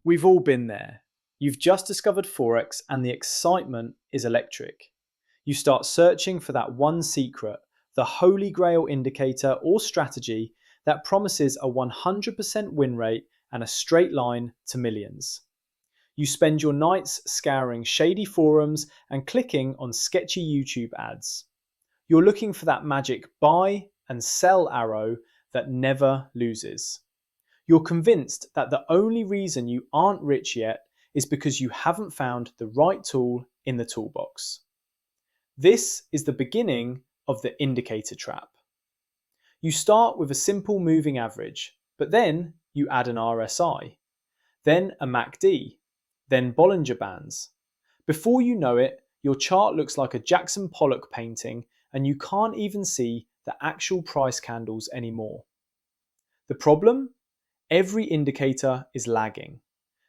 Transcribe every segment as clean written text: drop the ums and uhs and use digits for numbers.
We've all been there. You've just discovered Forex and the excitement is electric. You start searching for that one secret, the Holy Grail indicator or strategy that promises a 100% win rate and a straight line to millions. You spend your nights scouring shady forums and clicking on sketchy YouTube ads. You're looking for that magic buy and sell arrow that never loses. You're convinced that the only reason you aren't rich yet is because you haven't found the right tool in the toolbox. This is the beginning of the indicator trap. You start with a simple moving average, but then you add an RSI, then a MACD, then Bollinger Bands. Before you know it, your chart looks like a Jackson Pollock painting and you can't even see the actual price candles anymore. The problem? Every indicator is lagging.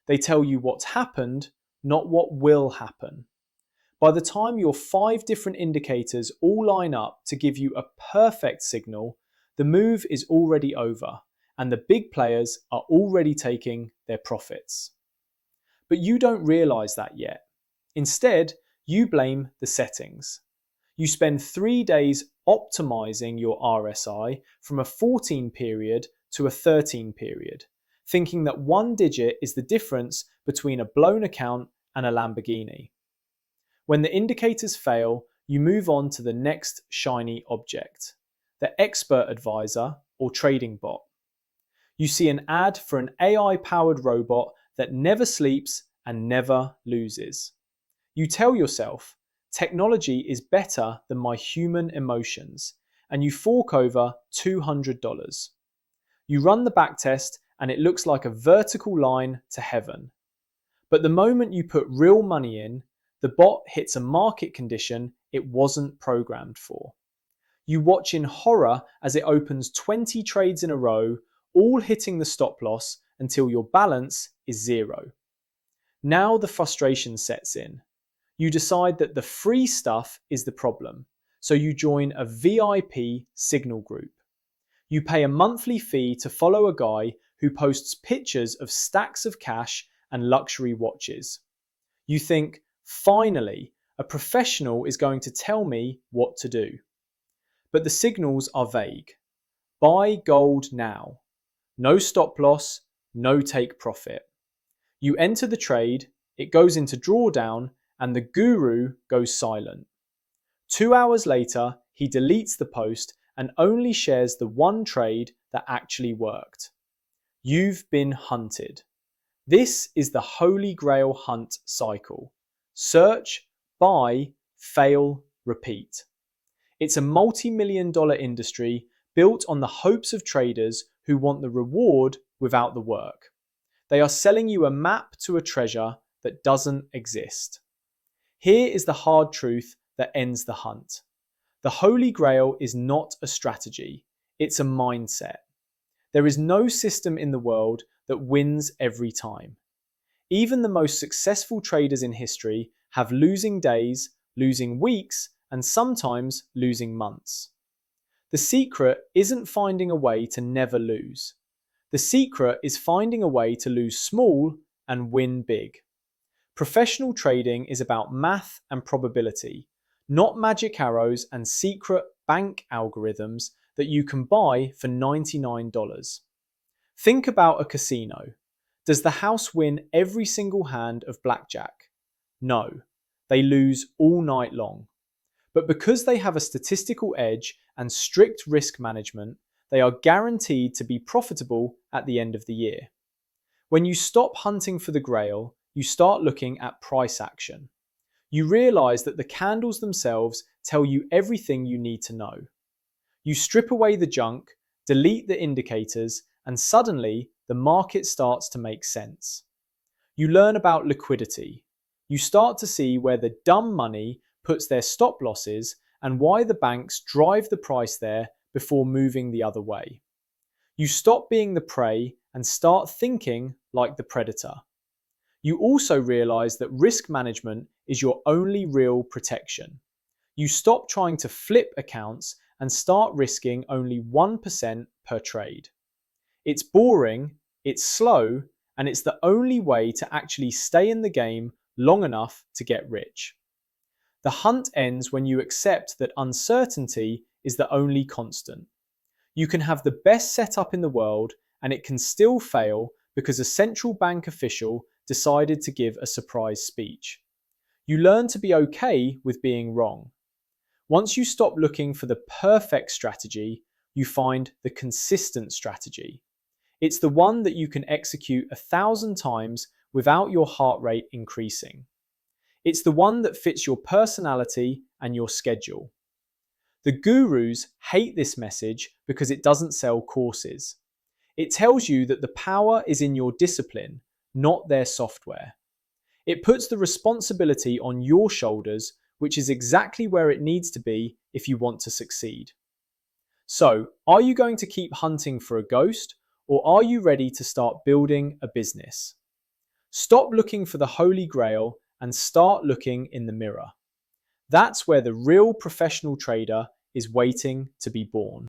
They tell you what's happened, not what will happen. By the time your 5 different indicators all line up to give you a perfect signal, the move is already over and the big players are already taking their profits. But you don't realize that yet. Instead, you blame the settings. You spend 3 days optimizing your RSI from a 14 period to a 13 period, thinking that one digit is the difference between a blown account and a Lamborghini. When the indicators fail, you move on to the next shiny object, the expert advisor or trading bot. You see an ad for an AI-powered robot that never sleeps and never loses. You tell yourself, technology is better than my human emotions, and you fork over $200. You run the backtest and it looks like a vertical line to heaven. But the moment you put real money in, the bot hits a market condition it wasn't programmed for. You watch in horror as it opens 20 trades in a row, all hitting the stop loss until your balance is zero. Now the frustration sets in. You decide that the free stuff is the problem, so you join a VIP signal group. You pay a monthly fee to follow a guy who posts pictures of stacks of cash and luxury watches. You think, finally, a professional is going to tell me what to do. But the signals are vague. Buy gold now. No stop loss, no take profit. You enter the trade, it goes into drawdown, and the guru goes silent. 2 hours later, he deletes the post and only shares the one trade that actually worked. You've been hunted. This is the Holy Grail Hunt cycle. Search, buy, fail, repeat. It's a multi-million-dollar industry built on the hopes of traders who want the reward without the work. They are selling you a map to a treasure that doesn't exist. Here is the hard truth that ends the hunt. The Holy Grail is not a strategy, it's a mindset. There is no system in the world that wins every time. Even the most successful traders in history have losing days, losing weeks, and sometimes losing months. The secret isn't finding a way to never lose. The secret is finding a way to lose small and win big. Professional trading is about math and probability, not magic arrows and secret bank algorithms that you can buy for $99. Think about a casino. Does the house win every single hand of blackjack? No, they lose all night long. But because they have a statistical edge and strict risk management, they are guaranteed to be profitable at the end of the year. When you stop hunting for the grail, you start looking at price action. You realize that the candles themselves tell you everything you need to know. You strip away the junk, delete the indicators, and suddenly the market starts to make sense. You learn about liquidity. You start to see where the dumb money puts their stop losses and why the banks drive the price there before moving the other way. You stop being the prey and start thinking like the predator. You also realize that risk management is your only real protection. You stop trying to flip accounts and start risking only 1% per trade. It's boring, it's slow, and it's the only way to actually stay in the game long enough to get rich. The hunt ends when you accept that uncertainty is the only constant. You can have the best setup in the world and it can still fail because a central bank official decided to give a surprise speech. You learn to be okay with being wrong. Once you stop looking for the perfect strategy, you find the consistent strategy. It's the one that you can execute 1,000 times without your heart rate increasing. It's the one that fits your personality and your schedule. The gurus hate this message because it doesn't sell courses. It tells you that the power is in your discipline, not their software. It puts the responsibility on your shoulders, which is exactly where it needs to be if you want to succeed. So, are you going to keep hunting for a ghost, or are you ready to start building a business? Stop looking for the Holy Grail and start looking in the mirror. That's where the real professional trader is waiting to be born.